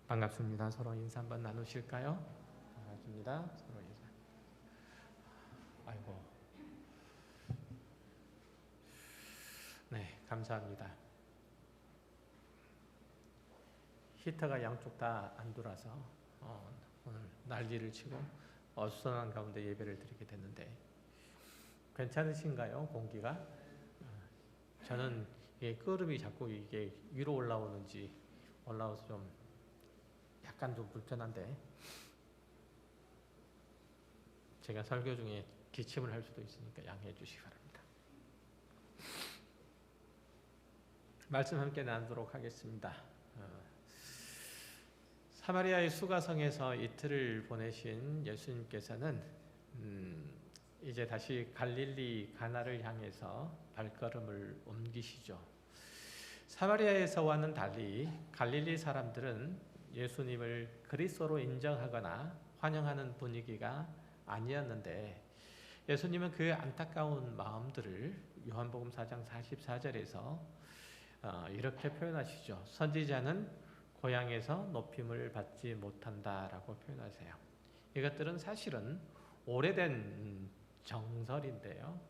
반갑습니다. 서로 인사 한번 나누실까요? 반갑습니다. 서로 인사. 아이고, 네, 감사합니다. 히터가 양쪽 다 안 돌아서 오늘 난리를 치고 어수선한 가운데 예배를 드리게 됐는데 괜찮으신가요? 공기가? 저는 이게 끄름이 자꾸 이게 위로 올라와서 좀 약간 좀 불편한데 제가 설교 중에 기침을 할 수도 있으니까 양해해 주시기 바랍니다. 말씀 함께 나누도록 하겠습니다. 사마리아의 수가성에서 이틀을 보내신 예수님께서는 이제 다시 갈릴리 가나를 향해서 발걸음을 옮기시죠. 사마리아에서와는 달리 갈릴리 사람들은 예수님을 그리스도로 인정하거나 환영하는 분위기가 아니었는데 예수님은 그 안타까운 마음들을 요한복음 4장 44절에서 이렇게 표현하시죠. 선지자는 고향에서 높임을 받지 못한다라고 표현하세요. 이것들은 사실은 오래된 정설인데요.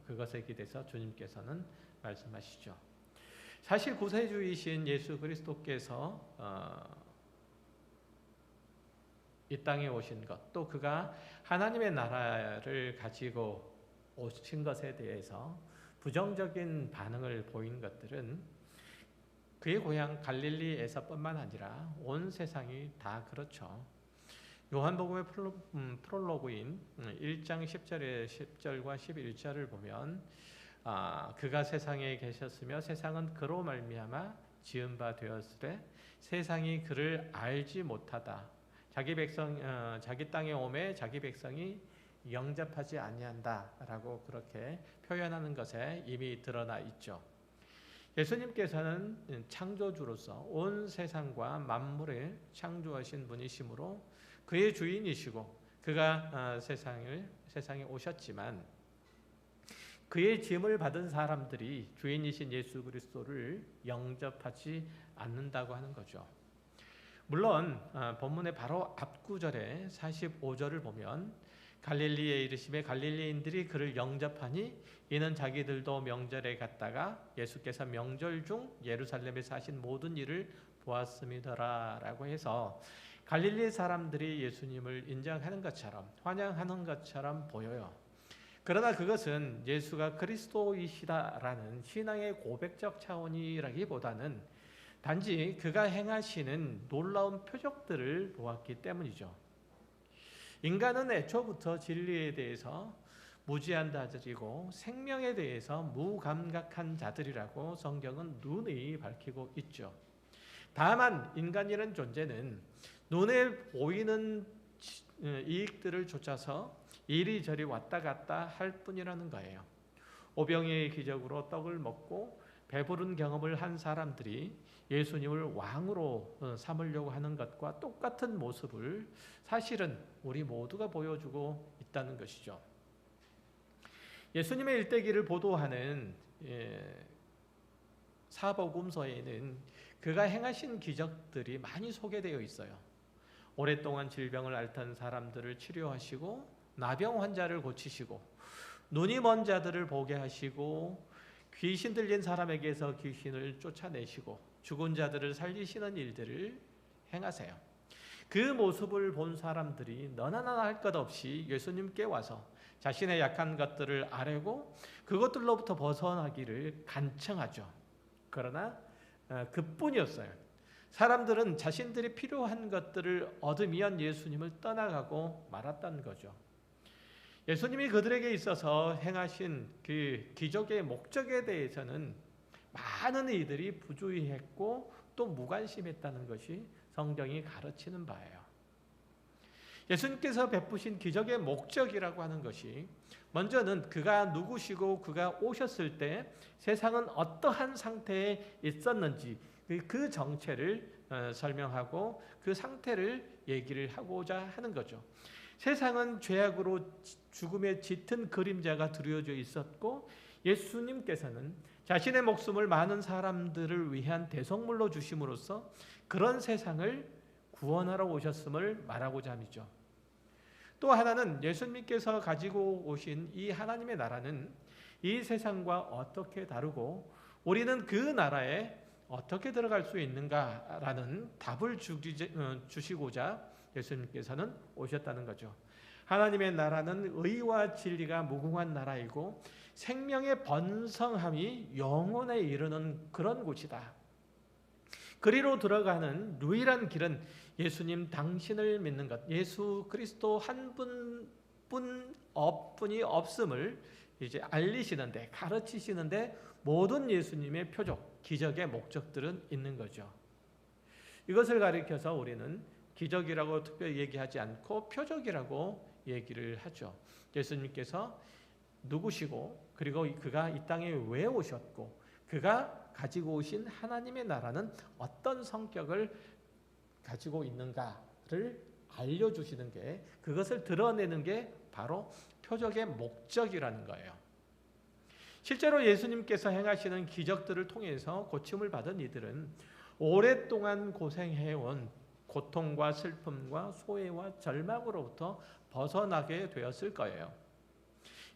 그것에 기대서 주님께서는 말씀하시죠. 사실 구세주이신 예수 그리스도께서 이 땅에 오신 것, 또 그가 하나님의 나라를 가지고 오신 것에 대해서 부정적인 반응을 보인 것들은 그의 고향 갈릴리에서뿐만 아니라 온 세상이 다 그렇죠. 요한복음의 프롤로그인 1장 10절과 11절을 보면 그가 세상에 계셨으며 세상은 그로 말미암아 지은 바 되었으되 세상이 그를 알지 못하다. 자기 땅에 오매 자기 백성이 영접하지 아니한다라고 그렇게 표현하는 것에 이미 드러나 있죠. 예수님께서는 창조주로서 온 세상과 만물을 창조하신 분이시므로 그의 주인이시고 그가 세상에 오셨지만 그의 짐을 받은 사람들이 주인이신 예수 그리스도를 영접하지 않는다고 하는 거죠. 물론 본문의 바로 앞구절에 45절을 보면 갈릴리에 이르시매 갈릴리인들이 그를 영접하니 이는 자기들도 명절에 갔다가 예수께서 명절 중 예루살렘에서 하신 모든 일을 보았음이더라 라고 해서 갈릴리 사람들이 예수님을 인정하는 것처럼 환영하는 것처럼 보여요. 그러나 그것은 예수가 그리스도이시다라는 신앙의 고백적 차원이라기보다는 단지 그가 행하시는 놀라운 표적들을 보았기 때문이죠. 인간은 애초부터 진리에 대해서 무지한 자들이고 생명에 대해서 무감각한 자들이라고 성경은 누누이 밝히고 있죠. 다만 인간이라는 존재는 눈에 보이는 이익들을 쫓아서 이리저리 왔다 갔다 할 뿐이라는 거예요. 오병이의 기적으로 떡을 먹고 배부른 경험을 한 사람들이 예수님을 왕으로 삼으려고 하는 것과 똑같은 모습을 사실은 우리 모두가 보여주고 있다는 것이죠. 예수님의 일대기를 보도하는 사복음서에는 그가 행하신 기적들이 많이 소개되어 있어요. 오랫동안 질병을 앓던 사람들을 치료하시고 나병 환자를 고치시고 눈이 먼 자들을 보게 하시고 귀신 들린 사람에게서 귀신을 쫓아내시고 죽은 자들을 살리시는 일들을 행하세요. 그 모습을 본 사람들이 너나 나나 할 것 없이 예수님께 와서 자신의 약한 것들을 아뢰고 그것들로부터 벗어나기를 간청하죠. 그러나 그뿐이었어요. 사람들은 자신들이 필요한 것들을 얻으면 예수님을 떠나가고 말았다는 거죠. 예수님이 그들에게 있어서 행하신 그 기적의 목적에 대해서는 많은 이들이 부주의했고 또 무관심했다는 것이 성경이 가르치는 바예요. 예수님께서 베푸신 기적의 목적이라고 하는 것이 먼저는 그가 누구시고 그가 오셨을 때 세상은 어떠한 상태에 있었는지 그 정체를 설명하고 그 상태를 얘기를 하고자 하는 거죠. 세상은 죄악으로 죽음의 짙은 그림자가 드려져 있었고 예수님께서는 자신의 목숨을 많은 사람들을 위한 대속물로 주심으로써 그런 세상을 구원하러 오셨음을 말하고자 함이죠. 또 하나는 예수님께서 가지고 오신 이 하나님의 나라는 이 세상과 어떻게 다르고 우리는 그 나라에 어떻게 들어갈 수 있는가라는 답을 주시고자 예수님께서는 오셨다는 거죠. 하나님의 나라는 의와 진리가 무궁한 나라이고 생명의 번성함이 영원에 이르는 그런 곳이다. 그리로 들어가는 유일한 길은 예수님 당신을 믿는 것, 예수 그리스도 한 분뿐이 없음을 이제 알리시는데, 가르치시는데 모든 예수님의 표적, 기적의 목적들은 있는 거죠. 이것을 가리켜서 우리는 기적이라고 특별히 얘기하지 않고 표적이라고 얘기를 하죠. 예수님께서 누구시고, 그리고 그가 이 땅에 왜 오셨고, 그가 가지고 오신 하나님의 나라는 어떤 성격을 가지고 있는가를 알려주시는 게, 그것을 드러내는 게 바로 표적의 목적이라는 거예요. 실제로 예수님께서 행하시는 기적들을 통해서 고침을 받은 이들은 오랫동안 고생해온 고통과 슬픔과 소외와 절망으로부터 벗어나게 되었을 거예요.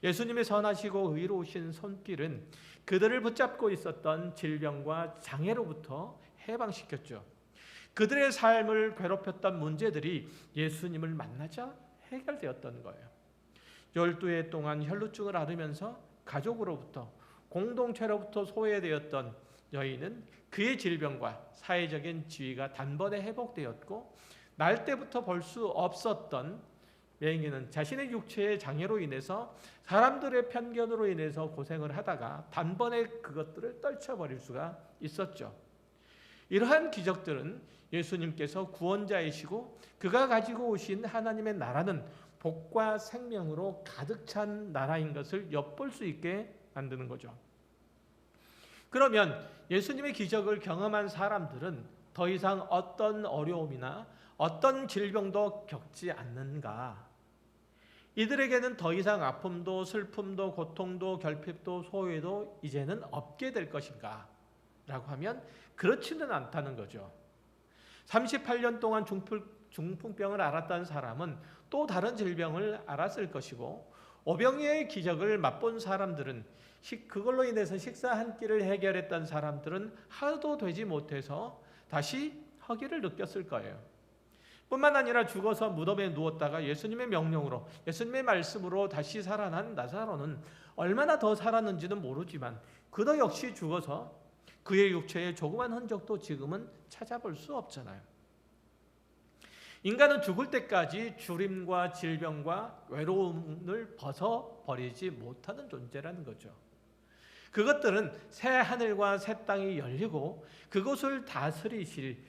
예수님의 선하시고 의로우신 손길은 그들을 붙잡고 있었던 질병과 장애로부터 해방시켰죠. 그들의 삶을 괴롭혔던 문제들이 예수님을 만나자 해결되었던 거예요. 12해 동안 혈루증을 앓으면서 가족으로부터, 공동체로부터 소외되었던 여인은 그의 질병과 사회적인 지위가 단번에 회복되었고, 날 때부터 볼 수 없었던 맹인은 자신의 육체의 장애로 인해서, 사람들의 편견으로 인해서 고생을 하다가 단번에 그것들을 떨쳐버릴 수가 있었죠. 이러한 기적들은 예수님께서 구원자이시고 그가 가지고 오신 하나님의 나라는 복과 생명으로 가득 찬 나라인 것을 엿볼 수 있게 만드는 거죠. 그러면 예수님의 기적을 경험한 사람들은 더 이상 어떤 어려움이나 어떤 질병도 겪지 않는가? 이들에게는 더 이상 아픔도 슬픔도 고통도 결핍도 소외도 이제는 없게 될 것인가? 라고 하면 그렇지는 않다는 거죠. 38년 동안 중풍병을 앓았던 사람은 또 다른 질병을 앓았을 것이고, 오병이어의 기적을 맛본 사람들은, 그걸로 인해서 식사 한 끼를 해결했던 사람들은 하도 되지 못해서 다시 허기를 느꼈을 거예요. 뿐만 아니라 죽어서 무덤에 누웠다가 예수님의 명령으로, 예수님의 말씀으로 다시 살아난 나사로는 얼마나 더 살았는지는 모르지만 그도 역시 죽어서 그의 육체에 조그만 흔적도 지금은 찾아볼 수 없잖아요. 인간은 죽을 때까지 주림과 질병과 외로움을 벗어버리지 못하는 존재라는 거죠. 그것들은 새 하늘과 새 땅이 열리고 그것을 다스리실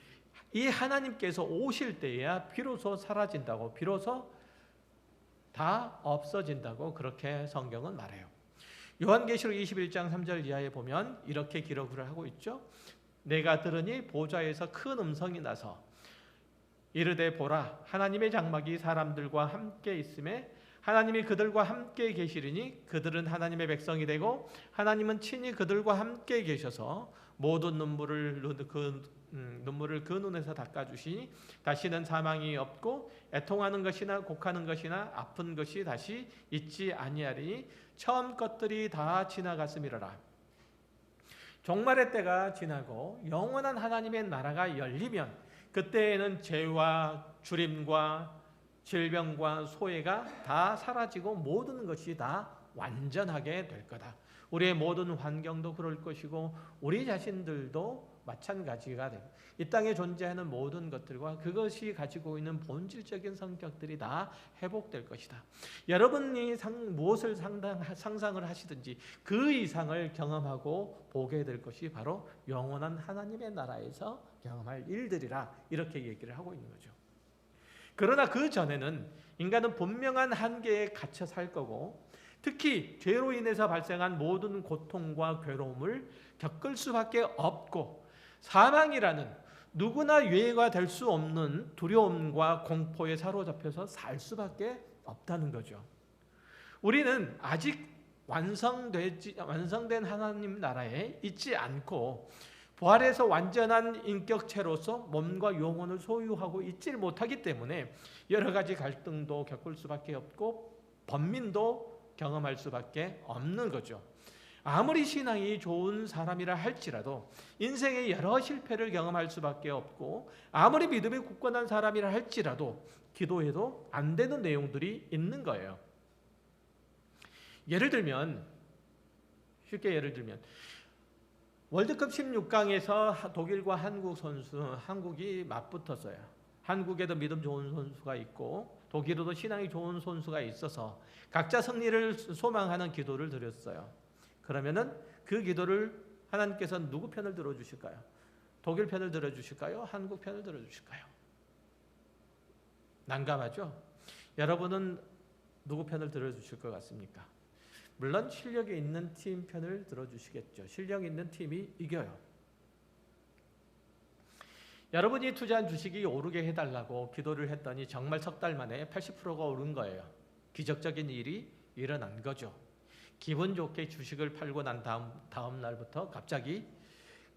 이 하나님께서 오실 때에야 비로소 사라진다고, 비로소 다 없어진다고 그렇게 성경은 말해요. 요한계시록 21장 3절 이하에 보면 이렇게 기록을 하고 있죠. 내가 들으니 보좌에서 큰 음성이 나서 이르되 보라, 하나님의 장막이 사람들과 함께 있음에 하나님이 그들과 함께 계시리니 그들은 하나님의 백성이 되고 하나님은 친히 그들과 함께 계셔서 모든 눈물을 그 눈에서 닦아주시니 다시는 사망이 없고 애통하는 것이나 곡하는 것이나 아픈 것이 다시 있지 아니하리니 처음 것들이 다 지나갔음이로라. 종말의 때가 지나고 영원한 하나님의 나라가 열리면 그때에는 죄와 주림과 질병과 소외가 다 사라지고 모든 것이 다 완전하게 될 거다. 우리의 모든 환경도 그럴 것이고 우리 자신들도 마찬가지가 됩니다. 이 땅에 존재하는 모든 것들과 그것이 가지고 있는 본질적인 성격들이 다 회복될 것이다. 여러분이 무엇을 상상을 하시든지 그 이상을 경험하고 보게 될 것이 바로 영원한 하나님의 나라에서 경험할 일들이라, 이렇게 얘기를 하고 있는 거죠. 그러나 그 전에는 인간은 분명한 한계에 갇혀 살 거고, 특히 죄로 인해서 발생한 모든 고통과 괴로움을 겪을 수밖에 없고, 사망이라는 누구나 유해가 될 수 없는 두려움과 공포에 사로잡혀서 살 수밖에 없다는 거죠. 우리는 아직 완성된 하나님 나라에 있지 않고 부활해서 완전한 인격체로서 몸과 영혼을 소유하고 있질 못하기 때문에 여러 가지 갈등도 겪을 수밖에 없고 번민도 경험할 수밖에 없는 거죠. 아무리 신앙이 좋은 사람이라 할지라도 인생의 여러 실패를 경험할 수밖에 없고 아무리 믿음이 굳건한 사람이라 할지라도 기도해도 안 되는 내용들이 있는 거예요. 쉽게 예를 들면 월드컵 16강에서 독일과 한국이 맞붙었어요. 한국에도 믿음 좋은 선수가 있고 독일에도 신앙이 좋은 선수가 있어서 각자 승리를 소망하는 기도를 드렸어요. 그러면은 그 기도를 하나님께서 누구 편을 들어주실까요? 독일 편을 들어주실까요? 한국 편을 들어주실까요? 난감하죠? 여러분은 누구 편을 들어주실 것 같습니까? 물론 실력이 있는 팀 편을 들어주시겠죠. 실력 있는 팀이 이겨요. 여러분이 투자한 주식이 오르게 해달라고 기도를 했더니 정말 석 달 만에 80%가 오른 거예요. 기적적인 일이 일어난 거죠. 기분 좋게 주식을 팔고 난 다음 날부터 갑자기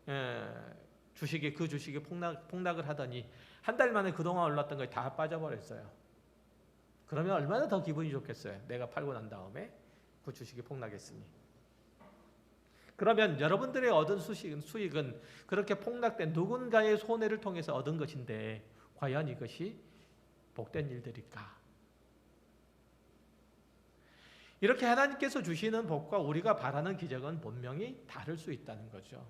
그 주식이 폭락을 하더니 한 달 만에 그동안 올랐던 것이 다 빠져버렸어요. 그러면 얼마나 더 기분이 좋겠어요. 내가 팔고 난 다음에 그 주식이 폭락했으니. 그러면 여러분들의 얻은 수익은 그렇게 폭락된 누군가의 손해를 통해서 얻은 것인데 과연 이것이 복된 일들일까? 이렇게 하나님께서 주시는 복과 우리가 바라는 기적은 분명히 다를 수 있다는 거죠.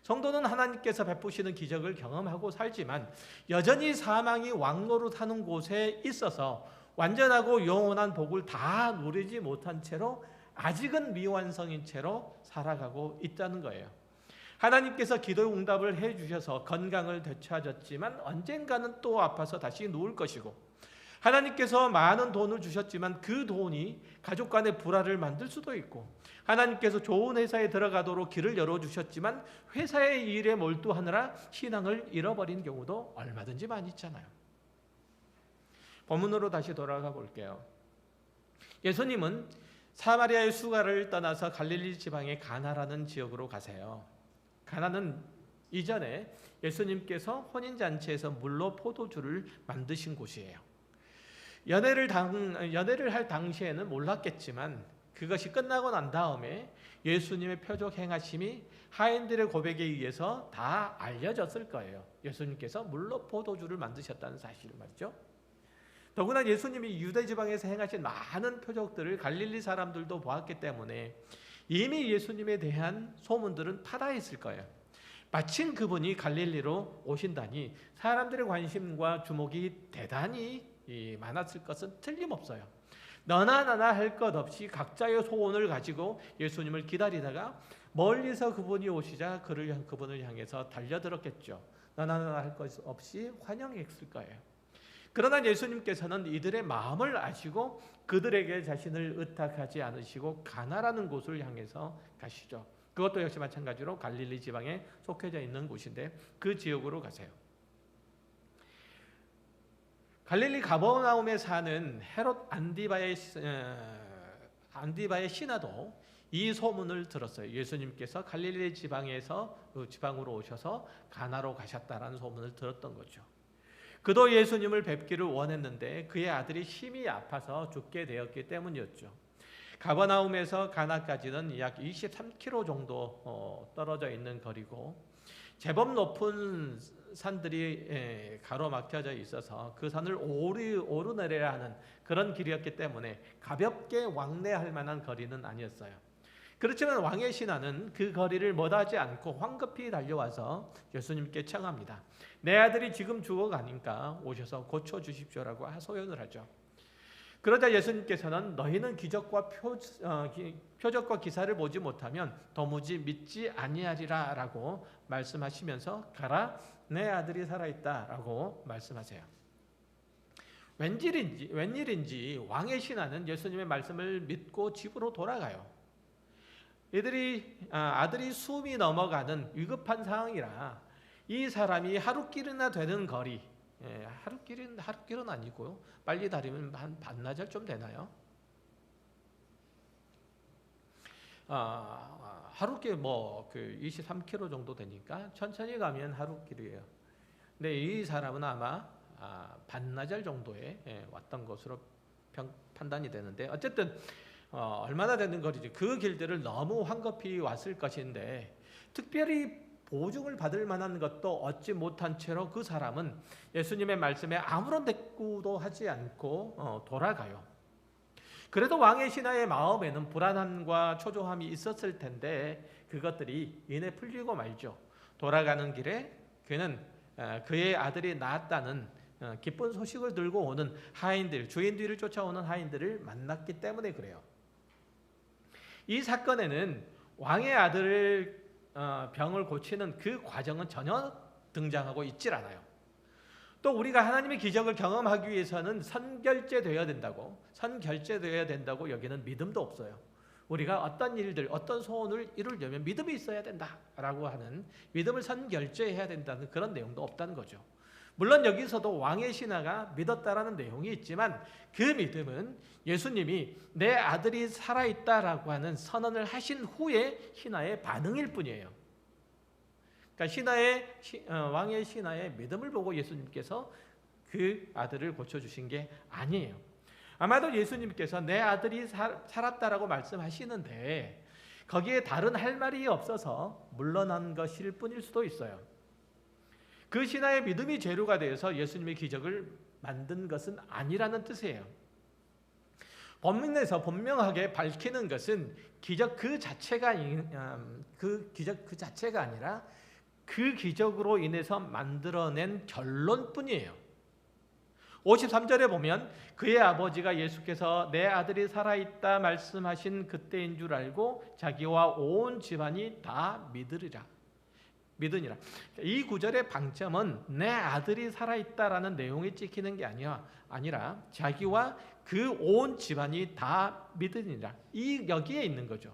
성도는 하나님께서 베푸시는 기적을 경험하고 살지만 여전히 사망이 왕노릇하는 곳에 있어서 완전하고 영원한 복을 다 누리지 못한 채로 아직은 미완성인 채로 살아가고 있다는 거예요. 하나님께서 기도 응답을 해주셔서 건강을 되찾았지만 언젠가는 또 아파서 다시 누울 것이고 하나님께서 많은 돈을 주셨지만 그 돈이 가족 간의 불화를 만들 수도 있고 하나님께서 좋은 회사에 들어가도록 길을 열어주셨지만 회사의 일에 몰두하느라 신앙을 잃어버린 경우도 얼마든지 많이 있잖아요. 본문으로 다시 돌아가 볼게요. 예수님은 사마리아의 수가를 떠나서 갈릴리 지방의 가나라는 지역으로 가세요. 가나는 이전에 예수님께서 혼인잔치에서 물로 포도주를 만드신 곳이에요. 연애를 할 당시에는 몰랐겠지만 그것이 끝나고 난 다음에 예수님의 표적 행하심이 하인들의 고백에 의해서 다 알려졌을 거예요. 예수님께서 물로 포도주를 만드셨다는 사실을 말이죠. 더구나 예수님이 유대 지방에서 행하신 많은 표적들을 갈릴리 사람들도 보았기 때문에 이미 예수님에 대한 소문들은 파다했을 거예요. 마침 그분이 갈릴리로 오신다니 사람들의 관심과 주목이 대단히 많았을 것은 틀림없어요. 너나 나나 할 것 없이 각자의 소원을 가지고 예수님을 기다리다가 멀리서 그분이 오시자 그분을 향해서 달려들었겠죠. 너나 나나 할 것 없이 환영했을 거예요. 그러나 예수님께서는 이들의 마음을 아시고 그들에게 자신을 의탁하지 않으시고 가나라는 곳을 향해서 가시죠. 그것도 역시 마찬가지로 갈릴리 지방에 속해져 있는 곳인데 그 지역으로 가세요. 갈릴리 가버나움에 사는 헤롯 안디바의 신하도 이 소문을 들었어요. 예수님께서 갈릴리 지방으로 오셔서 가나로 가셨다라는 소문을 들었던 거죠. 그도 예수님을 뵙기를 원했는데 그의 아들이 심히 아파서 죽게 되었기 때문이었죠. 가버나움에서 가나까지는 약 23km 정도 떨어져 있는 거리고 제법 높은 산들이 가로막혀져 있어서 그 산을 오르내려야 하는 그런 길이었기 때문에 가볍게 왕래할 만한 거리는 아니었어요. 그렇지만 왕의 신하는 그 거리를 못하지 않고 황급히 달려와서 예수님께 청합니다. 내 아들이 지금 죽어가니까 오셔서 고쳐주십시오라고 하소연을 하죠. 그러자 예수님께서는 너희는 기적과 표적과 기사를 보지 못하면 도무지 믿지 아니하리라 라고 말씀하시면서 가라 내 아들이 살아있다 라고 말씀하세요. 웬일인지 왕의 신하는 예수님의 말씀을 믿고 집으로 돌아가요. 아들이 숨이 넘어가는 위급한 상황이라 이 사람이 하루길이나 되는 거리, 하루길은 아니고요. 빨리 다니면 한 반나절 좀 되나요? 하루길 그 23km 정도 되니까 천천히 가면 하루길이에요. 근데 이 사람은 아마 반나절 정도에 왔던 것으로 판단이 되는데, 어쨌든 얼마나 되는 거리지. 그 길들을 너무 황급히 왔을 것인데 특별히 보증을 받을 만한 것도 얻지 못한 채로 그 사람은 예수님의 말씀에 아무런 대꾸도 하지 않고 돌아가요. 그래도 왕의 신하의 마음에는 불안함과 초조함이 있었을 텐데 그것들이 이내 풀리고 말죠. 돌아가는 길에 그는 그의 아들이 낳았다는 기쁜 소식을 들고 오는 하인들, 주인 뒤를 쫓아오는 하인들을 만났기 때문에 그래요. 이 사건에는 왕의 아들을 병을 고치는 그 과정은 전혀 등장하고 있질 않아요. 또 우리가 하나님의 기적을 경험하기 위해서는 선결제되어야 된다고 여기는 믿음도 없어요. 우리가 어떤 일들, 어떤 소원을 이루려면 믿음이 있어야 된다라고 하는, 믿음을 선결제해야 된다는 그런 내용도 없다는 거죠. 물론 여기서도 왕의 신하가 믿었다라는 내용이 있지만 그 믿음은 예수님이 내 아들이 살아있다라고 하는 선언을 하신 후에 신하의 반응일 뿐이에요. 그러니까 왕의 신하의 믿음을 보고 예수님께서 그 아들을 고쳐주신 게 아니에요. 아마도 예수님께서 내 아들이 살았다라고 말씀하시는데 거기에 다른 할 말이 없어서 물러난 것일 뿐일 수도 있어요. 그 신하의 믿음이 재료가 되어서 예수님의 기적을 만든 것은 아니라는 뜻이에요. 본문에서 분명하게 밝히는 것은 기적 그 자체가 아니라 그 기적으로 인해서 만들어낸 결론뿐이에요. 53절에 보면 그의 아버지가 예수께서 내 아들이 살아있다 말씀하신 그때인 줄 알고 자기와 온 집안이 다 믿으니라. 이 구절의 방점은 내 아들이 살아있다라는 내용이 찍히는 게 아니라 자기와 그 온 집안이 다 믿으니라. 여기에 있는 거죠.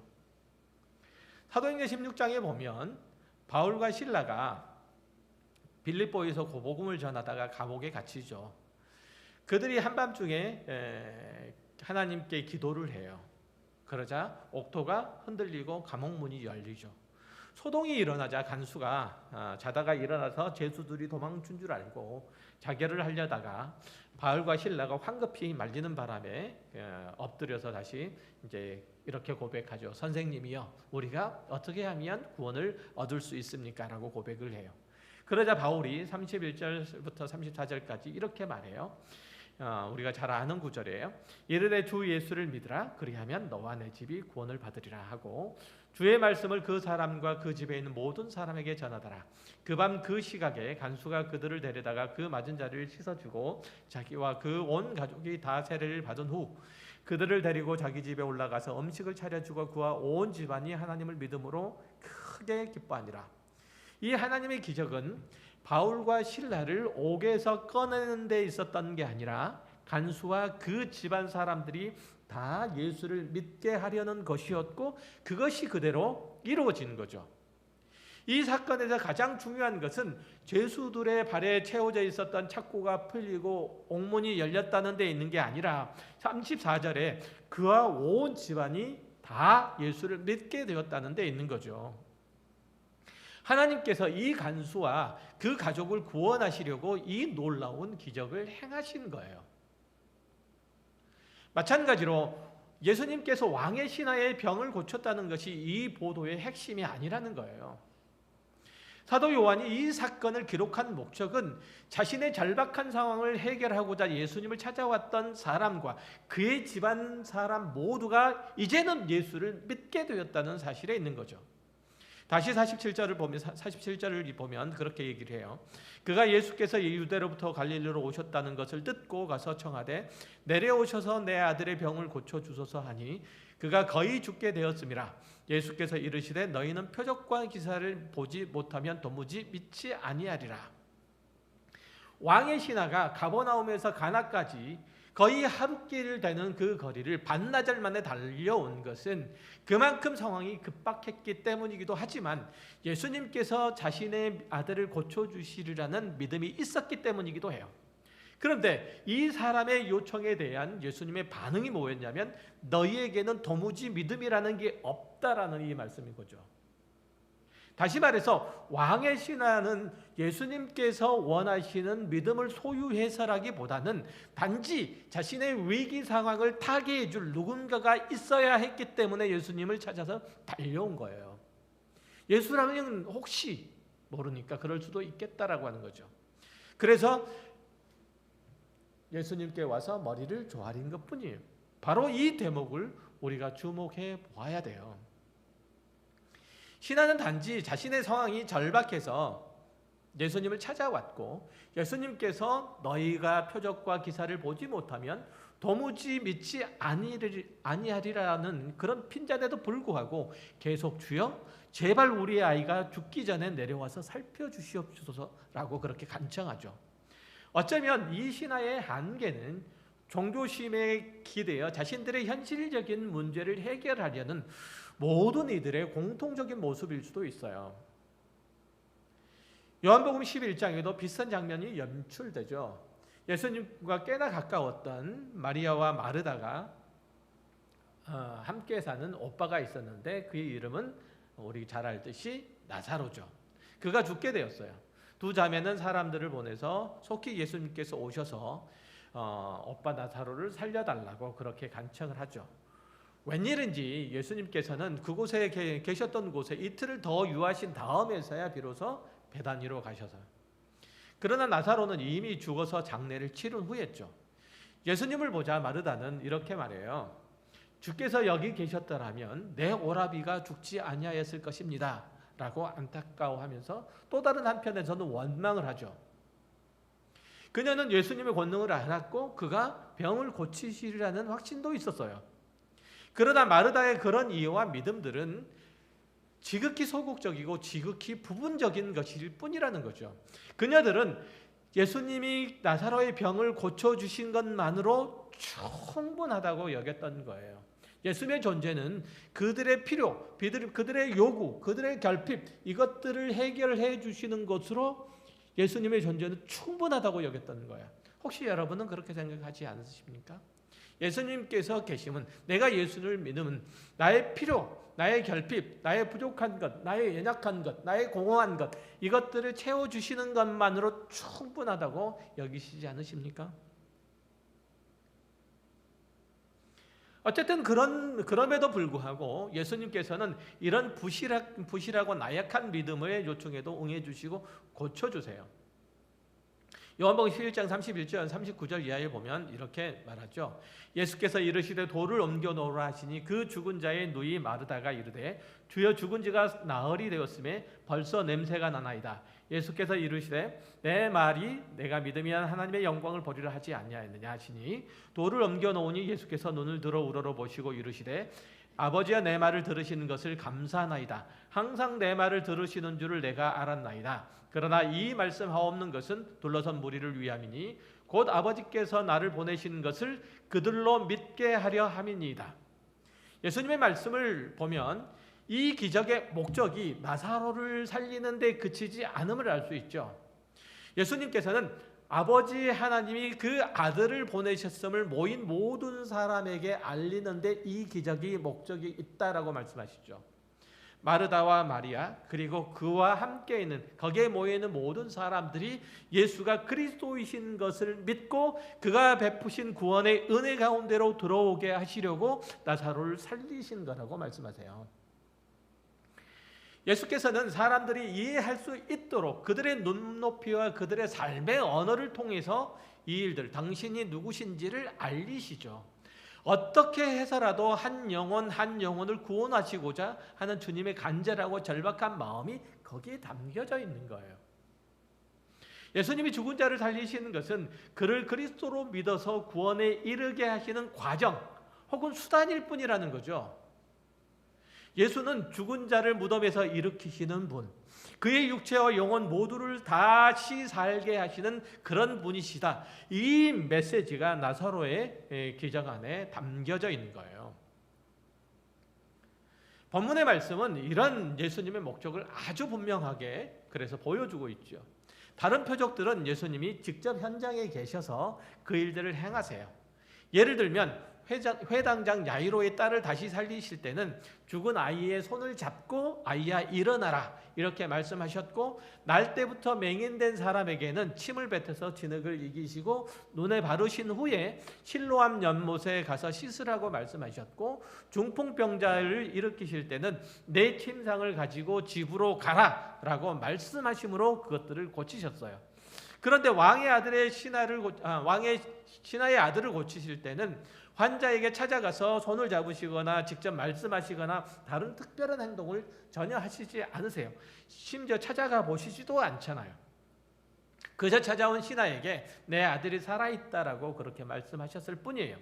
사도행전 16장에 보면 바울과 실라가 빌립보에서 복음을 전하다가 감옥에 갇히죠. 그들이 한밤중에 하나님께 기도를 해요. 그러자 옥토가 흔들리고 감옥문이 열리죠. 소동이 일어나자 간수가 자다가 일어나서 죄수들이 도망친 줄 알고 자결을 하려다가 바울과 실라가 황급히 말리는 바람에 엎드려서 다시 이제 이렇게 고백하죠. 선생님이여, 우리가 어떻게 하면 구원을 얻을 수 있습니까? 라고 고백을 해요. 그러자 바울이 31절부터 34절까지 이렇게 말해요. 우리가 잘 아는 구절이에요. 이르되 주 예수를 믿으라. 그리하면 너와 내 집이 구원을 받으리라 하고 주의 말씀을 그 사람과 그 집에 있는 모든 사람에게 전하더라. 그 밤 그 시각에 간수가 그들을 데려다가 그 맞은 자리를 씻어주고 자기와 그 온 가족이 다 세례를 받은 후 그들을 데리고 자기 집에 올라가서 음식을 차려주고 그와 온 집안이 하나님을 믿음으로 크게 기뻐하니라. 이 하나님의 기적은 바울과 실라를 옥에서 꺼내는 데 있었던 게 아니라 간수와 그 집안 사람들이 다 예수를 믿게 하려는 것이었고 그것이 그대로 이루어진 거죠. 이 사건에서 가장 중요한 것은 죄수들의 발에 채워져 있었던 착고가 풀리고 옥문이 열렸다는 데 있는 게 아니라 34절에 그와 온 집안이 다 예수를 믿게 되었다는 데 있는 거죠. 하나님께서 이 간수와 그 가족을 구원하시려고 이 놀라운 기적을 행하신 거예요. 마찬가지로 예수님께서 왕의 신하의 병을 고쳤다는 것이 이 보도의 핵심이 아니라는 거예요. 사도 요한이 이 사건을 기록한 목적은 자신의 절박한 상황을 해결하고자 예수님을 찾아왔던 사람과 그의 집안 사람 모두가 이제는 예수를 믿게 되었다는 사실에 있는 거죠. 다시 47절을 보면 그렇게 얘기를 해요. 그가 예수께서 유대로부터 갈릴리로 오셨다는 것을 듣고 가서 청하되 내려오셔서 내 아들의 병을 고쳐주소서 하니 그가 거의 죽게 되었음이라. 예수께서 이르시되 너희는 표적과 기사를 보지 못하면 도무지 믿지 아니하리라. 왕의 신하가 가버나움에서 가나까지 거의 하루길 되는 그 거리를 반나절 만에 달려온 것은 그만큼 상황이 급박했기 때문이기도 하지만 예수님께서 자신의 아들을 고쳐주시리라는 믿음이 있었기 때문이기도 해요. 그런데 이 사람의 요청에 대한 예수님의 반응이 뭐였냐면 너희에게는 도무지 믿음이라는 게 없다라는 이 말씀인 거죠. 다시 말해서 왕의 신하는 예수님께서 원하시는 믿음을 소유해서라기보다는 단지 자신의 위기 상황을 타개해 줄 누군가가 있어야 했기 때문에 예수님을 찾아서 달려온 거예요. 예수라면 혹시 모르니까 그럴 수도 있겠다라고 하는 거죠. 그래서 예수님께 와서 머리를 조아린 것뿐이에요. 바로 이 대목을 우리가 주목해 보아야 돼요. 신하는 단지 자신의 상황이 절박해서 예수님을 찾아왔고 예수님께서 너희가 표적과 기사를 보지 못하면 도무지 믿지 아니하리라는 그런 핀잔에도 불구하고 계속 주여 제발 우리의 아이가 죽기 전에 내려와서 살펴주시옵소서라고 그렇게 간청하죠. 어쩌면 이 신하의 한계는 종교심에 기대어 자신들의 현실적인 문제를 해결하려는 모든 이들의 공통적인 모습일 수도 있어요. 요한복음 11장에도 비슷한 장면이 연출되죠. 예수님과 꽤나 가까웠던 마리아와 마르다가 함께 사는 오빠가 있었는데 그의 이름은 우리 잘 알듯이 나사로죠. 그가 죽게 되었어요. 두 자매는 사람들을 보내서 속히 예수님께서 오셔서 오빠 나사로를 살려달라고 그렇게 간청을 하죠. 웬일인지 예수님께서는 그곳에 계셨던 곳에 이틀을 더 유하신 다음에서야 비로소 베다니로 가셔서요. 그러나 나사로는 이미 죽어서 장례를 치른 후였죠. 예수님을 보자 마르다는 이렇게 말해요. 주께서 여기 계셨더라면 내 오라비가 죽지 아니하였을 것입니다 라고 안타까워하면서 또 다른 한편에서는 원망을 하죠. 그녀는 예수님의 권능을 알았고 그가 병을 고치시리라는 확신도 있었어요. 그러나 마르다의 그런 이해와 믿음들은 지극히 소극적이고 지극히 부분적인 것일 뿐이라는 거죠. 그녀들은 예수님이 나사로의 병을 고쳐주신 것만으로 충분하다고 여겼던 거예요. 예수님의 존재는 그들의 필요, 그들의 요구, 그들의 결핍 이것들을 해결해 주시는 것으로 예수님의 존재는 충분하다고 여겼던 거예요. 혹시 여러분은 그렇게 생각하지 않으십니까? 예수님께서 계시면 내가 예수를 믿으면 나의 필요, 나의 결핍, 나의 부족한 것, 나의 연약한 것, 나의 공허한 것 이것들을 채워주시는 것만으로 충분하다고 여기시지 않으십니까? 어쨌든 그럼에도 불구하고 예수님께서는 이런 부실하고 나약한 믿음의 요청에도 응해주시고 고쳐주세요. 요한복음 11장 31절 39절 이하에 보면 이렇게 말하죠. 예수께서 이르시되 돌을 옮겨 놓으라 하시니 그 죽은 자의 누이 마르다가 이르되 주여 죽은 지가 나흘이 되었음에 벌써 냄새가 나나이다. 예수께서 이르시되 내 말이 내가 믿으면 하나님의 영광을 보리라 하지 아니하였느냐 하시니 돌을 옮겨 놓으니 예수께서 눈을 들어 우러러 보시고 이르시되 아버지여 내 말을 들으시는 것을 감사하나이다. 항상 내 말을 들으시는 줄을 내가 알았나이다. 그러나 이 말씀하옵는 것은 둘러선 무리를 위함이니 곧 아버지께서 나를 보내시는 것을 그들로 믿게 하려 함이니이다. 예수님의 말씀을 보면 이 기적의 목적이 나사로를 살리는 데 그치지 않음을 알 수 있죠. 예수님께서는 아버지 하나님이 그 아들을 보내셨음을 모인 모든 사람에게 알리는 데 이 기적이 목적이 있다라고 말씀하시죠. 마르다와 마리아 그리고 그와 함께 있는 거기에 모여 있는 모든 사람들이 예수가 그리스도이신 것을 믿고 그가 베푸신 구원의 은혜 가운데로 들어오게 하시려고 나사로를 살리신 거라고 말씀하세요. 예수께서는 사람들이 이해할 수 있도록 그들의 눈높이와 그들의 삶의 언어를 통해서 이 일들, 당신이 누구신지를 알리시죠. 어떻게 해서라도 한 영혼을 구원하시고자 하는 주님의 간절하고 절박한 마음이 거기에 담겨져 있는 거예요. 예수님이 죽은 자를 살리시는 것은 그를 그리스도로 믿어서 구원에 이르게 하시는 과정 혹은 수단일 뿐이라는 거죠. 예수는 죽은 자를 무덤에서 일으키시는 분, 그의 육체와 영혼 모두를 다시 살게 하시는 그런 분이시다. 이 메시지가 나사로의 기적 안에 담겨져 있는 거예요. 본문의 말씀은 이런 예수님의 목적을 아주 분명하게 그래서 보여주고 있죠. 다른 표적들은 예수님이 직접 현장에 계셔서 그 일들을 행하세요. 예를 들면 회당장 야이로의 딸을 다시 살리실 때는 죽은 아이의 손을 잡고 아이야 일어나라 이렇게 말씀하셨고, 날 때부터 맹인된 사람에게는 침을 뱉어서 진흙을 이기시고 눈에 바르신 후에 실로암 연못에 가서 씻으라고 말씀하셨고, 중풍병자를 일으키실 때는 내 침상을 가지고 집으로 가라라고 말씀하심으로 그것들을 고치셨어요. 그런데 왕의 신하의 아들을 고치실 때는 환자에게 찾아가서 손을 잡으시거나 직접 말씀하시거나 다른 특별한 행동을 전혀 하시지 않으세요. 심지어 찾아가 보시지도 않잖아요. 그저 찾아온 신하에게 내 아들이 살아있다라고 그렇게 말씀하셨을 뿐이에요.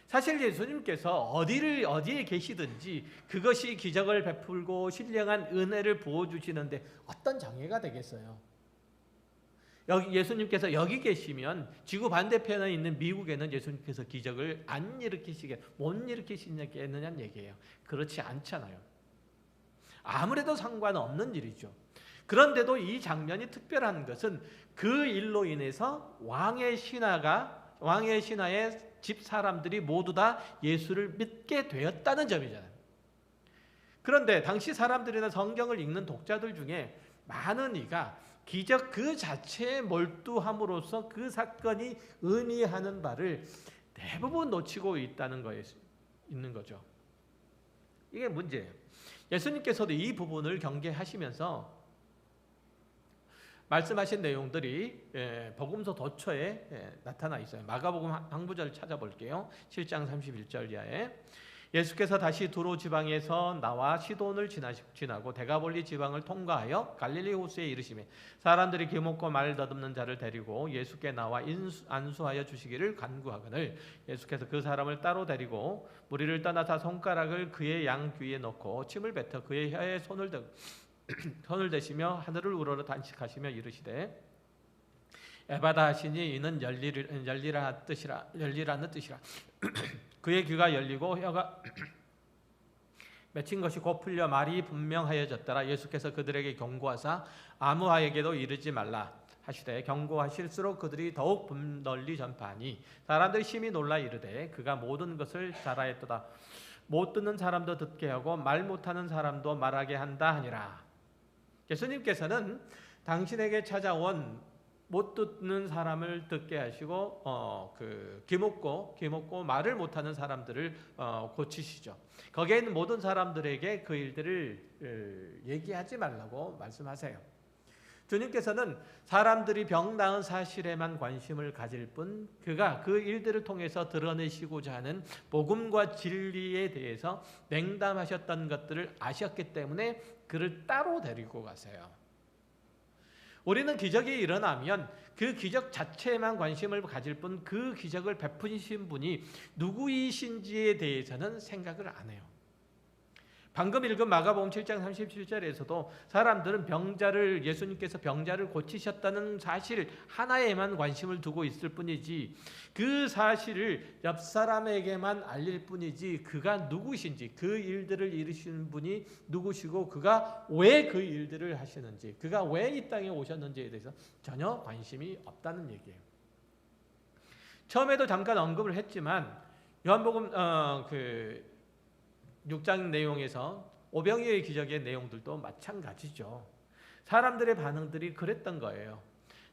사실 예수님께서 어디에 계시든지 그것이 기적을 베풀고 신령한 은혜를 부어주시는데 어떤 장애가 되겠어요? 예수님께서 여기 계시면 지구 반대편에 있는 미국에는 예수님께서 기적을 못 일으키시겠느냐는 얘기예요. 그렇지 않잖아요. 아무래도 상관없는 일이죠. 그런데도 이 장면이 특별한 것은 그 일로 인해서 왕의 신하의 집 사람들이 모두 다 예수를 믿게 되었다는 점이잖아요. 그런데 당시 사람들이나 성경을 읽는 독자들 중에 많은 이가 기적 그 자체에 몰두함으로써 그 사건이 의미하는 바를 대부분 놓치고 있는 거죠. 이게 문제예요. 예수님께서도 이 부분을 경계하시면서 말씀하신 내용들이 복음서 도처에 나타나 있어요. 마가복음 한 구절 찾아볼게요. 7장 31절 이하에 예수께서 다시 두로 지방에서 나와 시돈을 지나고 데가볼리 지방을 통과하여 갈릴리 호수에 이르시매 사람들이 기먹고 말 더듬는 자를 데리고 예수께 나와 안수하여 주시기를 간구하거늘 예수께서 그 사람을 따로 데리고 무리를 떠나사 손가락을 그의 양 귀에 넣고 침을 뱉어 그의 혀에 손을 대시며 하늘을 우러러 단식하시며 이르시되 에바다 하시니 이는 열리라는 뜻이라 그의 귀가 열리고 혀가 맺힌 것이 곧 풀려 말이 분명하여졌더라. 예수께서 그들에게 경고하사 아무에게도 이르지 말라 하시되 경고하실수록 그들이 더욱 널리 전파하니 사람들이 심히 놀라 이르되 그가 모든 것을 잘하였도다. 못 듣는 사람도 듣게 하고 말 못하는 사람도 말하게 한다 하니라. 예수님께서는 당신에게 찾아온 못 듣는 사람을 듣게 하시고 귀먹고 말을 못하는 사람들을 고치시죠. 거기에 있는 모든 사람들에게 그 일들을 얘기하지 말라고 말씀하세요. 주님께서는 사람들이 병 나은 사실에만 관심을 가질 뿐 그가 그 일들을 통해서 드러내시고자 하는 복음과 진리에 대해서 냉담하셨던 것들을 아셨기 때문에 그를 따로 데리고 가세요. 우리는 기적이 일어나면 그 기적 자체에만 관심을 가질 뿐 그 기적을 베푸신 분이 누구이신지에 대해서는 생각을 안 해요. 방금 읽은 마가복음 7장 37절에서도 사람들은 예수님께서 병자를 고치셨다는 사실 하나에만 관심을 두고 있을 뿐이지 그 사실을 옆 사람에게만 알릴 뿐이지 그가 누구신지 그 일들을 이루시는 분이 누구시고 그가 왜 그 일들을 하시는지 그가 왜 이 땅에 오셨는지에 대해서 전혀 관심이 없다는 얘기예요. 처음에도 잠깐 언급을 했지만 요한복음 6장 내용에서 오병이어의 기적의 내용들도 마찬가지죠. 사람들의 반응들이 그랬던 거예요.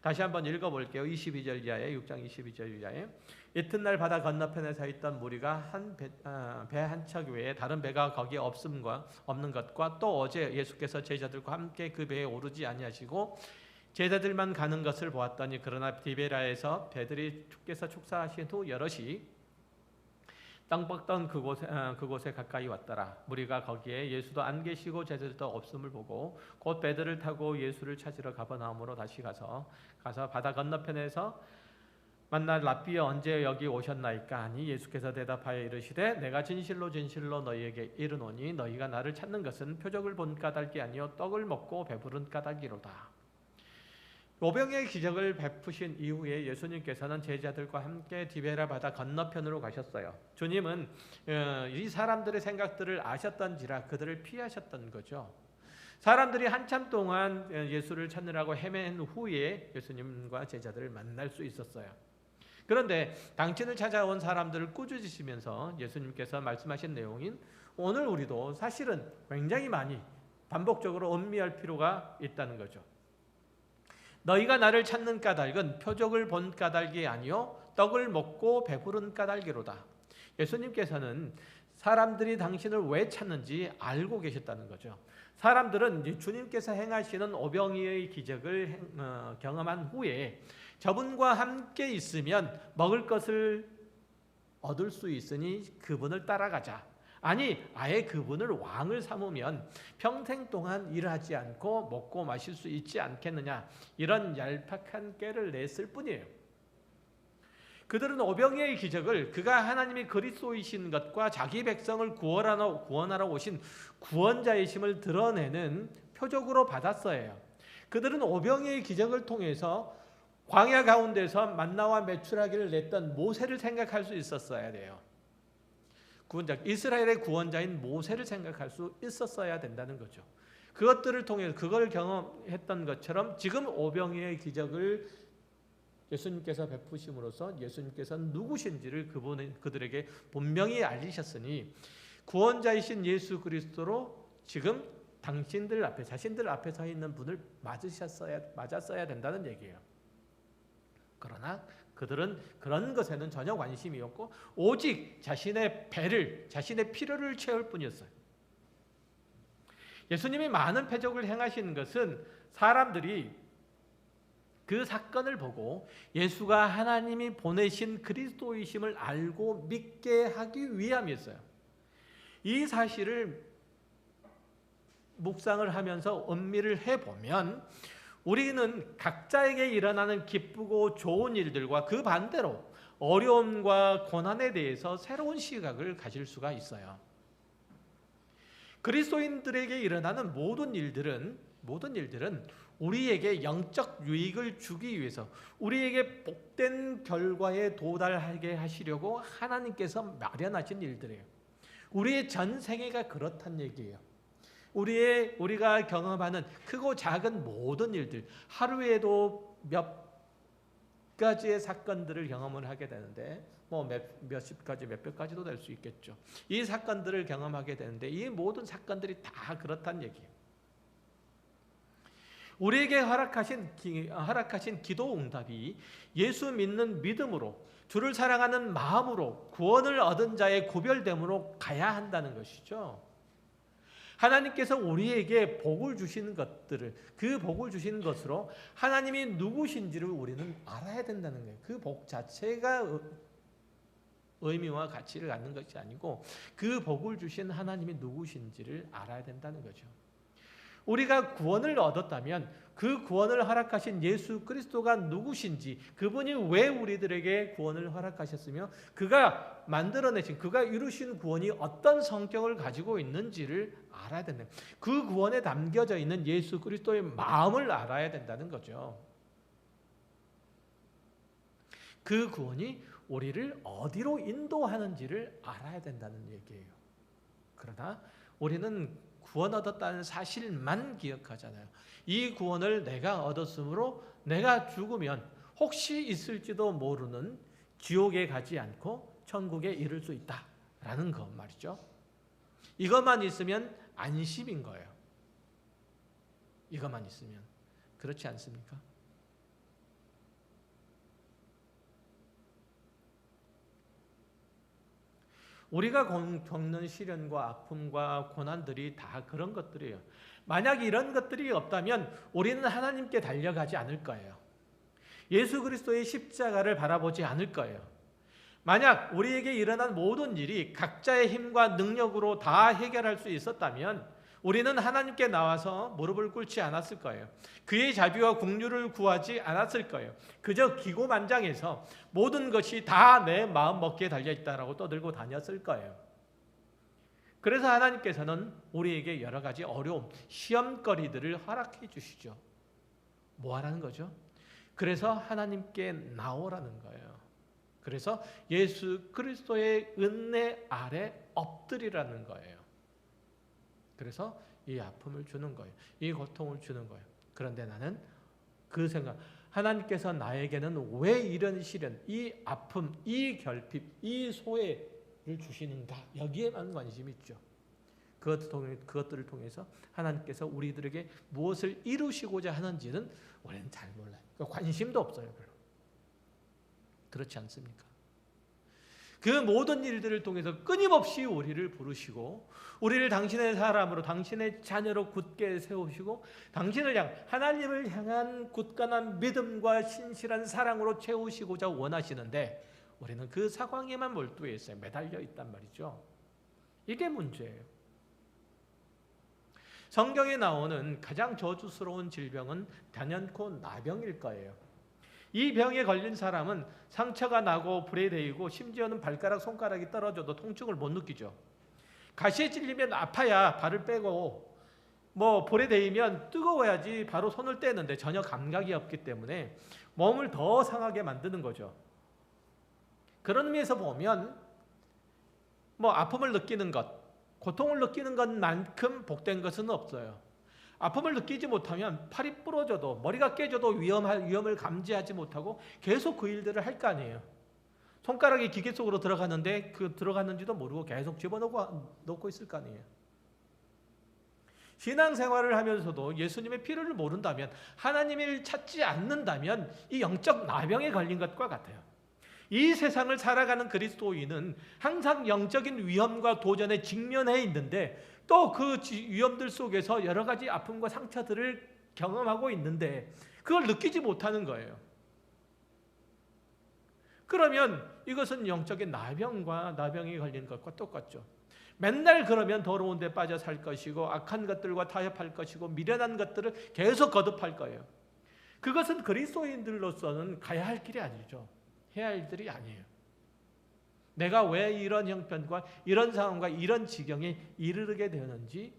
다시 한번 읽어볼게요. 22절 이하에 6장 22절 이하에 이튿날 바다 건너편에 서 있던 무리가 배 한 척 외에 다른 배가 거기에 없는 것과 또 어제 예수께서 제자들과 함께 그 배에 오르지 아니하시고 제자들만 가는 것을 보았더니 그러나 디베라에서 배들이 주께서 축사하신 후 여럿이 땅 뻗던 그곳에 가까이 왔더라. 무리가 거기에 예수도 안 계시고 제자들도 없음을 보고 곧 배들을 타고 예수를 찾으러 가버나움으로 다시 가서 바다 건너편에서 만날 랍비여 언제 여기 오셨나이까 하니 예수께서 대답하여 이르시되 내가 진실로 너희에게 이르노니 너희가 나를 찾는 것은 표적을 본 까닭이 아니요 떡을 먹고 배부른 까닭이로다. 오병이어의 기적을 베푸신 이후에 예수님께서는 제자들과 함께 디베라 바다 건너편으로 가셨어요. 주님은 이 사람들의 생각들을 아셨던지라 그들을 피하셨던 거죠. 사람들이 한참 동안 예수를 찾느라고 헤맨 후에 예수님과 제자들을 만날 수 있었어요. 그런데 당신을 찾아온 사람들을 꾸짖으시면서 예수님께서 말씀하신 내용인 오늘 우리도 사실은 굉장히 많이 반복적으로 음미할 필요가 있다는 거죠. 너희가 나를 찾는 까닭은 표적을 본 까닭이 아니요 떡을 먹고 배부른 까닭이로다. 예수님께서는 사람들이 당신을 왜 찾는지 알고 계셨다는 거죠. 사람들은 주님께서 행하시는 오병이의 기적을 경험한 후에 저분과 함께 있으면 먹을 것을 얻을 수 있으니 그분을 따라가자. 아니 아예 그분을 왕을 삼으면 평생 동안 일하지 않고 먹고 마실 수 있지 않겠느냐, 이런 얄팍한 꾀를 냈을 뿐이에요. 그들은 오병이의 기적을 그가 하나님이 그리스도이신 것과 자기 백성을 구원하러 오신 구원자이심을 드러내는 표적으로 받았어야 해요. 그들은 오병이의 기적을 통해서 광야 가운데서 만나와 메추라기를 냈던 모세를 생각할 수 있었어야 돼요. 이스라엘의 구원자인 모세를 생각할 수 있었어야 된다는 거죠. 그것들을 통해서 그걸 경험했던 것처럼 지금 오병이의 기적을 예수님께서 베푸심으로써 예수님께서 누구신지를 그들에게 분명히 알리셨으니 구원자이신 예수 그리스도로 지금 당신들 앞에, 자신들 앞에 서 있는 분을 맞았어야 된다는 얘기예요. 그러나 그들은 그런 것에는 전혀 관심이 없고 오직 자신의 배를, 자신의 필요를 채울 뿐이었어요. 예수님이 많은 표적을 행하신 것은 사람들이 그 사건을 보고 예수가 하나님이 보내신 그리스도이심을 알고 믿게 하기 위함이었어요. 이 사실을 묵상을 하면서 음미를 해보면 우리는 각자에게 일어나는 기쁘고 좋은 일들과 그 반대로 어려움과 고난에 대해서 새로운 시각을 가질 수가 있어요. 그리스도인들에게 일어나는 모든 일들은 우리에게 영적 유익을 주기 위해서, 우리에게 복된 결과에 도달하게 하시려고 하나님께서 마련하신 일들이에요. 우리의 전 생애가 그렇단 얘기예요. 우리가 경험하는 크고 작은 모든 일들, 하루에도 몇 가지의 사건들을 경험을 하게 되는데 몇십 가지, 몇백 가지도 될 수 있겠죠. 이 사건들을 경험하게 되는데 이 모든 사건들이 다 그렇단 얘기예요. 우리에게 허락하신 기도 응답이 예수 믿는 믿음으로, 주를 사랑하는 마음으로, 구원을 얻은 자의 구별됨으로 가야 한다는 것이죠. 하나님께서 우리에게 복을 주시는 것들을, 그 복을 주시는 것으로 하나님이 누구신지를 우리는 알아야 된다는 거예요. 그 복 자체가 의미와 가치를 갖는 것이 아니고 그 복을 주신 하나님이 누구신지를 알아야 된다는 거죠. 우리가 구원을 얻었다면 그 구원을 허락하신 예수 그리스도가 누구신지, 그분이 왜 우리들에게 구원을 허락하셨으며 그가 만들어내신, 그가 이루신 구원이 어떤 성격을 가지고 있는지를 알아야 된다. 그 구원에 담겨져 있는 예수 그리스도의 마음을 알아야 된다는 거죠. 그 구원이 우리를 어디로 인도하는지를 알아야 된다는 얘기예요. 그러나 우리는 구원 얻었다는 사실만 기억하잖아요. 이 구원을 내가 얻었으므로 내가 죽으면 혹시 있을지도 모르는 지옥에 가지 않고 천국에 이를 수 있다라는 것 말이죠. 이것만 있으면 안심인 거예요. 이것만 있으면. 그렇지 않습니까? 우리가 겪는 시련과 아픔과 고난들이 다 그런 것들이에요. 만약 이런 것들이 없다면 우리는 하나님께 달려가지 않을 거예요. 예수 그리스도의 십자가를 바라보지 않을 거예요. 만약 우리에게 일어난 모든 일이 각자의 힘과 능력으로 다 해결할 수 있었다면 우리는 하나님께 나와서 무릎을 꿇지 않았을 거예요. 그의 자비와 긍휼을 구하지 않았을 거예요. 그저 기고만장해서 모든 것이 다 내 마음 먹기에 달려있다라고 떠들고 다녔을 거예요. 그래서 하나님께서는 우리에게 여러 가지 어려움, 시험거리들을 허락해 주시죠. 뭐 하라는 거죠? 그래서 하나님께 나오라는 거예요. 그래서 예수 그리스도의 은혜 아래 엎드리라는 거예요. 그래서 이 아픔을 주는 거예요. 이 고통을 주는 거예요. 그런데 나는 그 생각, 하나님께서 나에게는 왜 이런 시련, 이 아픔, 이 결핍, 이 소외를 주시는가? 여기에만 관심이 있죠. 그것들을 통해서 하나님께서 우리들에게 무엇을 이루시고자 하는지는 우리는 잘 몰라요. 관심도 없어요. 별로. 그렇지 않습니까? 그 모든 일들을 통해서 끊임없이 우리를 부르시고 우리를 당신의 사람으로 당신의 자녀로 굳게 세우시고 당신을 하나님을 향한 굳건한 믿음과 신실한 사랑으로 채우시고자 원하시는데 우리는 그 상황에만 몰두해 있어요. 매달려 있단 말이죠. 이게 문제예요. 성경에 나오는 가장 저주스러운 질병은 단연코 나병일 거예요. 이 병에 걸린 사람은 상처가 나고 불에 데이고 심지어는 발가락, 손가락이 떨어져도 통증을 못 느끼죠. 가시에 찔리면 아파야 발을 빼고 볼에 데이면 뜨거워야지 바로 손을 떼는데 전혀 감각이 없기 때문에 몸을 더 상하게 만드는 거죠. 그런 의미에서 보면 아픔을 느끼는 것, 고통을 느끼는 것만큼 복된 것은 없어요. 아픔을 느끼지 못하면 팔이 부러져도 머리가 깨져도 위험을 감지하지 못하고 계속 그 일들을 할 거 아니에요. 손가락이 기계 속으로 들어가는데 들어갔는지도 모르고 계속 집어넣고 있을 거 아니에요. 신앙생활을 하면서도 예수님의 필요를 모른다면 하나님을 찾지 않는다면 이 영적 나병에 걸린 것과 같아요. 이 세상을 살아가는 그리스도인은 항상 영적인 위험과 도전에 직면해 있는데 또 그 위험들 속에서 여러 가지 아픔과 상처들을 경험하고 있는데 그걸 느끼지 못하는 거예요. 그러면 이것은 영적인 나병에 걸린 것과 똑같죠. 맨날 그러면 더러운 데 빠져 살 것이고 악한 것들과 타협할 것이고 미련한 것들을 계속 거듭할 거예요. 그것은 그리스도인들로서는 가야 할 길이 아니죠. 해야 할 일들이 아니에요. 내가 왜 이런 형편과 이런 상황과 이런 지경에 이르게 되었는지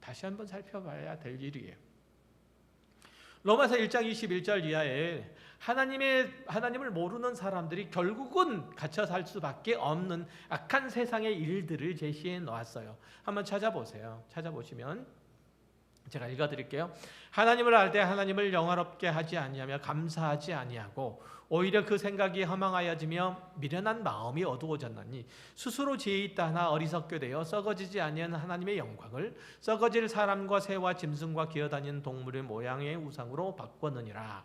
다시 한번 살펴봐야 될 일이에요. 로마서 1장 21절 이하에 하나님을 모르는 사람들이 결국은 갇혀 살 수밖에 없는 악한 세상의 일들을 제시해 놓았어요. 한번 찾아보세요. 찾아보시면 제가 읽어드릴게요. 하나님을 알 때 하나님을 영화롭게 하지 아니하며 감사하지 아니하고 오히려 그 생각이 허망하여지며 미련한 마음이 어두워졌나니 스스로 지혜 있다 하나 어리석게 되어 썩어지지 아니한 하나님의 영광을 썩어질 사람과 새와 짐승과 기어다니는 동물의 모양의 우상으로 바꿨느니라.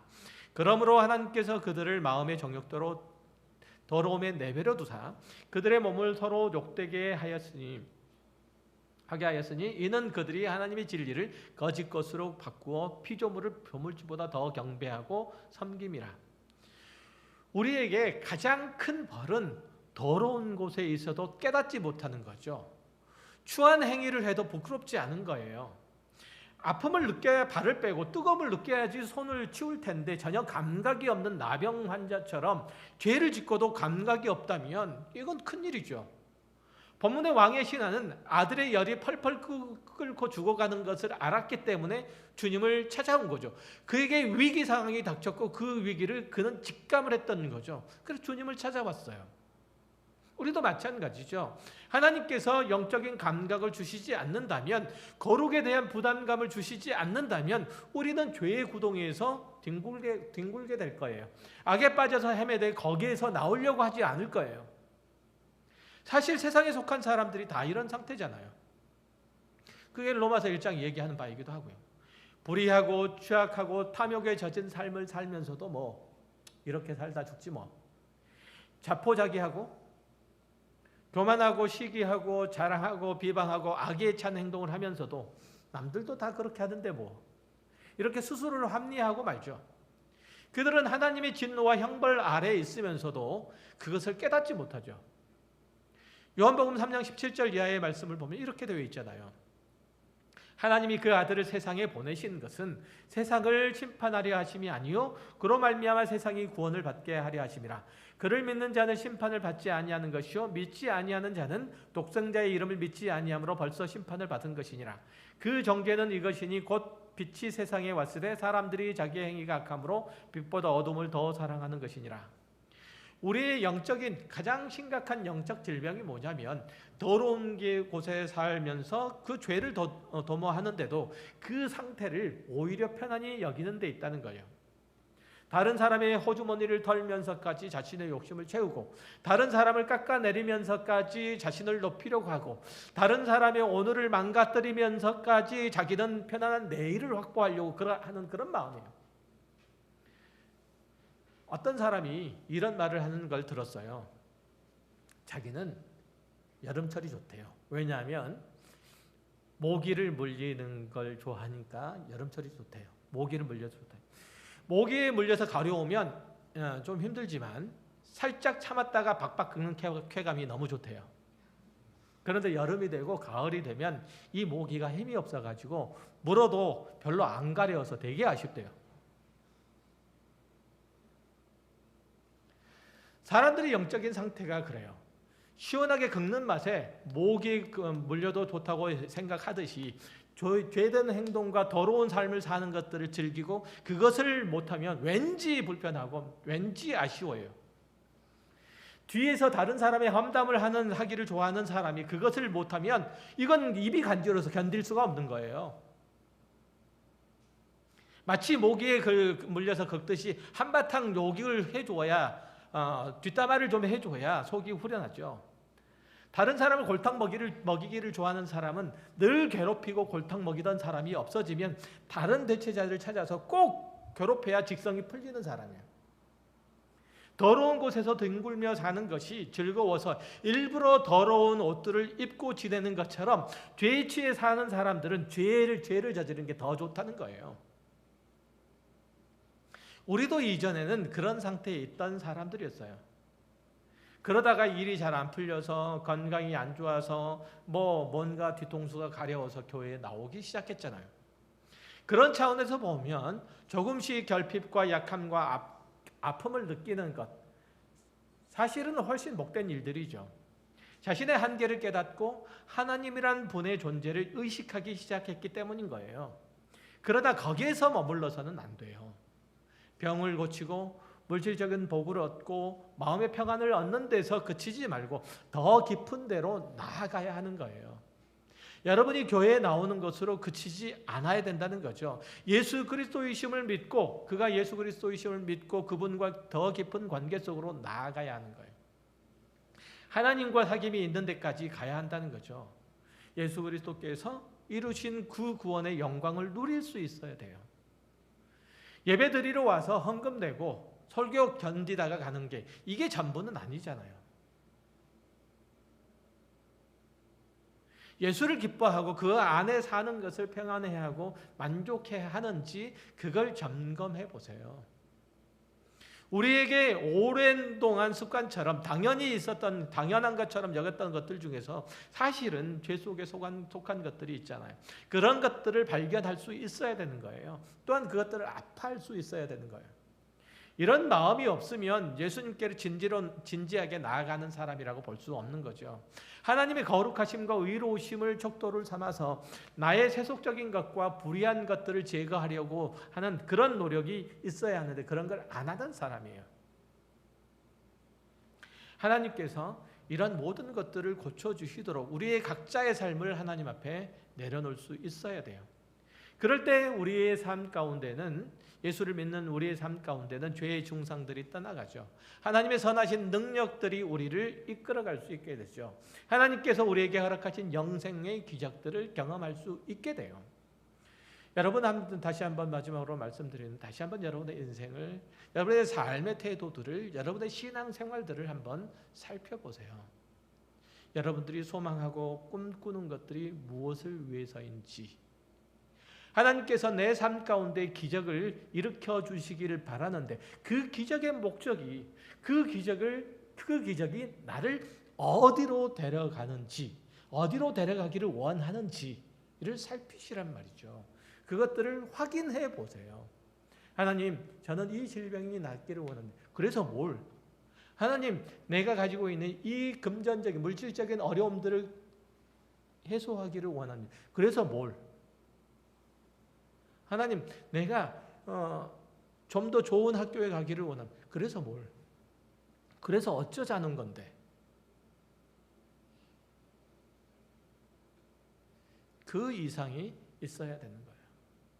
그러므로 하나님께서 그들을 마음의 정욕대로 더러움에 내버려 두사 그들의 몸을 서로 욕되게 하게 하였으니 이는 그들이 하나님의 진리를 거짓 것으로 바꾸어 피조물을 보물주보다 더 경배하고 섬김이라. 우리에게 가장 큰 벌은 더러운 곳에 있어도 깨닫지 못하는 거죠. 추한 행위를 해도 부끄럽지 않은 거예요. 아픔을 느껴야 발을 빼고 뜨거움을 느껴야지 손을 치울 텐데 전혀 감각이 없는 나병 환자처럼 죄를 짓고도 감각이 없다면 이건 큰일이죠. 본문의 왕의 신하는 아들의 열이 펄펄 끓고 죽어가는 것을 알았기 때문에 주님을 찾아온 거죠. 그에게 위기 상황이 닥쳤고 그 위기를 그는 직감을 했던 거죠. 그래서 주님을 찾아왔어요. 우리도 마찬가지죠. 하나님께서 영적인 감각을 주시지 않는다면, 거룩에 대한 부담감을 주시지 않는다면 우리는 죄의 구덩이에서 뒹굴게 될 거예요. 악에 빠져서 헤매되 거기에서 나오려고 하지 않을 거예요. 사실 세상에 속한 사람들이 다 이런 상태잖아요. 그게 로마서 1장 얘기하는 바이기도 하고요. 불의하고 취악하고 탐욕에 젖은 삶을 살면서도 이렇게 살다 죽지 자포자기하고 교만하고 시기하고 자랑하고 비방하고 악에 찬 행동을 하면서도 남들도 다 그렇게 하는데 이렇게 스스로를 합리화하고 말죠. 그들은 하나님의 진노와 형벌 아래에 있으면서도 그것을 깨닫지 못하죠. 요한복음 3장 17절 이하의 말씀을 보면 이렇게 되어 있잖아요. 하나님이 그 아들을 세상에 보내신 것은 세상을 심판하려 하심이 아니요 그로 말미암아 세상이 구원을 받게 하려 하심이라. 그를 믿는 자는 심판을 받지 아니하는 것이요 믿지 아니하는 자는 독생자의 이름을 믿지 아니함으로 벌써 심판을 받은 것이니라. 그 정죄는 이것이니 곧 빛이 세상에 왔으되 사람들이 자기의 행위가 악함으로 빛보다 어둠을 더 사랑하는 것이니라. 우리의 영적인 가장 심각한 영적 질병이 뭐냐면 더러운 곳에 살면서 그 죄를 도모하는데도 그 상태를 오히려 편안히 여기는 데 있다는 거예요. 다른 사람의 호주머니를 털면서까지 자신의 욕심을 채우고, 다른 사람을 깎아내리면서까지 자신을 높이려고 하고, 다른 사람의 오늘을 망가뜨리면서까지 자기는 편안한 내일을 확보하려고 하는 그런 마음이에요. 어떤 사람이 이런 말을 하는 걸 들었어요. 자기는 여름철이 좋대요. 왜냐하면 모기를 물리는 걸 좋아하니까 여름철이 좋대요. 모기를 물려서 좋대요. 모기에 물려서 가려우면 좀 힘들지만 살짝 참았다가 박박 긁는 쾌감이 너무 좋대요. 그런데 여름이 되고 가을이 되면 이 모기가 힘이 없어가지고 물어도 별로 안 가려워서 되게 아쉽대요. 사람들의 영적인 상태가 그래요. 시원하게 긁는 맛에 모기 물려도 좋다고 생각하듯이 죄된 행동과 더러운 삶을 사는 것들을 즐기고 그것을 못하면 왠지 불편하고 왠지 아쉬워요. 뒤에서 다른 사람의 험담을 하기를 좋아하는 사람이 그것을 못하면 이건 입이 간지러워서 견딜 수가 없는 거예요. 마치 모기에 물려서 긁듯이 한바탕 욕을 해줘야 뒷담화를 좀 해줘야 속이 후련하죠. 다른 사람을 골탕 먹이기를 좋아하는 사람은 늘 괴롭히고 골탕 먹이던 사람이 없어지면 다른 대체자를 찾아서 꼭 괴롭혀야 직성이 풀리는 사람이에요. 더러운 곳에서 뒹굴며 사는 것이 즐거워서 일부러 더러운 옷들을 입고 지내는 것처럼 죄에 취해 사는 사람들은 죄를 저지르는 게 더 좋다는 거예요. 우리도 이전에는 그런 상태에 있던 사람들이었어요. 그러다가 일이 잘 안 풀려서 건강이 안 좋아서 뭔가 뒤통수가 가려워서 교회에 나오기 시작했잖아요. 그런 차원에서 보면 조금씩 결핍과 약함과 아픔을 느끼는 것, 사실은 훨씬 복된 일들이죠. 자신의 한계를 깨닫고 하나님이란 분의 존재를 의식하기 시작했기 때문인 거예요. 그러다 거기에서 머물러서는 안 돼요. 병을 고치고 물질적인 복을 얻고 마음의 평안을 얻는 데서 그치지 말고 더 깊은 데로 나아가야 하는 거예요. 여러분이 교회에 나오는 것으로 그치지 않아야 된다는 거죠. 예수 그리스도이심을 믿고 그가 예수 그리스도이심을 믿고 그분과 더 깊은 관계 속으로 나아가야 하는 거예요. 하나님과 사귐이 있는 데까지 가야 한다는 거죠. 예수 그리스도께서 이루신 그 구원의 영광을 누릴 수 있어야 돼요. 예배 드리러 와서 헌금 내고 설교 견디다가 가는 게 이게 전부는 아니잖아요. 예수를 기뻐하고 그 안에 사는 것을 평안해하고 만족해 하는지 그걸 점검해 보세요. 우리에게 오랜 동안 습관처럼 당연히 있었던 당연한 것처럼 여겼던 것들 중에서 사실은 죄 속에 속한 것들이 있잖아요. 그런 것들을 발견할 수 있어야 되는 거예요. 또한 그것들을 아파할 수 있어야 되는 거예요. 이런 마음이 없으면 예수님께로 진지하게 나아가는 사람이라고 볼 수 없는 거죠. 하나님의 거룩하심과 의로우심을 척도를 삼아서 나의 세속적인 것과 불의한 것들을 제거하려고 하는 그런 노력이 있어야 하는데 그런 걸 안 하던 사람이에요. 하나님께서 이런 모든 것들을 고쳐주시도록 우리의 각자의 삶을 하나님 앞에 내려놓을 수 있어야 돼요. 그럴 때 우리의 삶 가운데는 예수를 믿는 우리의 삶 가운데는 죄의 중상들이 떠나가죠. 하나님의 선하신 능력들이 우리를 이끌어갈 수 있게 되죠. 하나님께서 우리에게 허락하신 영생의 기적들을 경험할 수 있게 돼요. 여러분 다시 한번 마지막으로 말씀드리는 다시 한번 여러분의 인생을 여러분의 삶의 태도들을 여러분의 신앙생활들을 한번 살펴보세요. 여러분들이 소망하고 꿈꾸는 것들이 무엇을 위해서인지 하나님께서 내 삶 가운데 기적을 일으켜 주시기를 바라는데 그 기적의 목적이 그 기적이 나를 어디로 데려가는지 어디로 데려가기를 원하는지를 살피시란 말이죠. 그것들을 확인해 보세요. 하나님, 저는 이 질병이 낫기를 원합니다. 그래서 뭘? 하나님, 내가 가지고 있는 이 금전적인 물질적인 어려움들을 해소하기를 원합니다. 그래서 뭘? 하나님, 내가 좀 더 좋은 학교에 가기를 원합니다. 그래서 뭘? 그래서 어쩌자는 건데? 그 이상이 있어야 되는 거예요.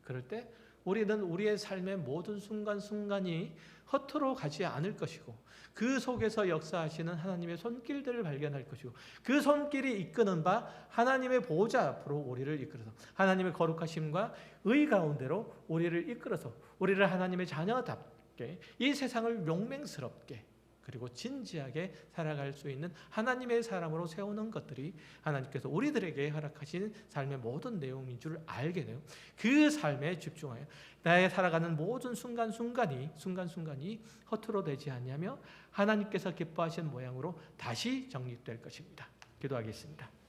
그럴 때 우리는 우리의 삶의 모든 순간순간이 허투루 가지 않을 것이고 그 속에서 역사하시는 하나님의 손길들을 발견할 것이고 그 손길이 이끄는 바 하나님의 보호자 앞으로 우리를 이끌어서 하나님의 거룩하심과 의 가운데로 우리를 이끌어서 우리를 하나님의 자녀답게 이 세상을 용맹스럽게 그리고 진지하게 살아갈 수 있는 하나님의 사람으로 세우는 것들이 하나님께서 우리들에게 허락하신 삶의 모든 내용인 줄 알게 돼요. 그 삶에 집중하여 나의 살아가는 모든 순간순간이 허투루 되지 않냐며 하나님께서 기뻐하신 모양으로 다시 정립될 것입니다. 기도하겠습니다.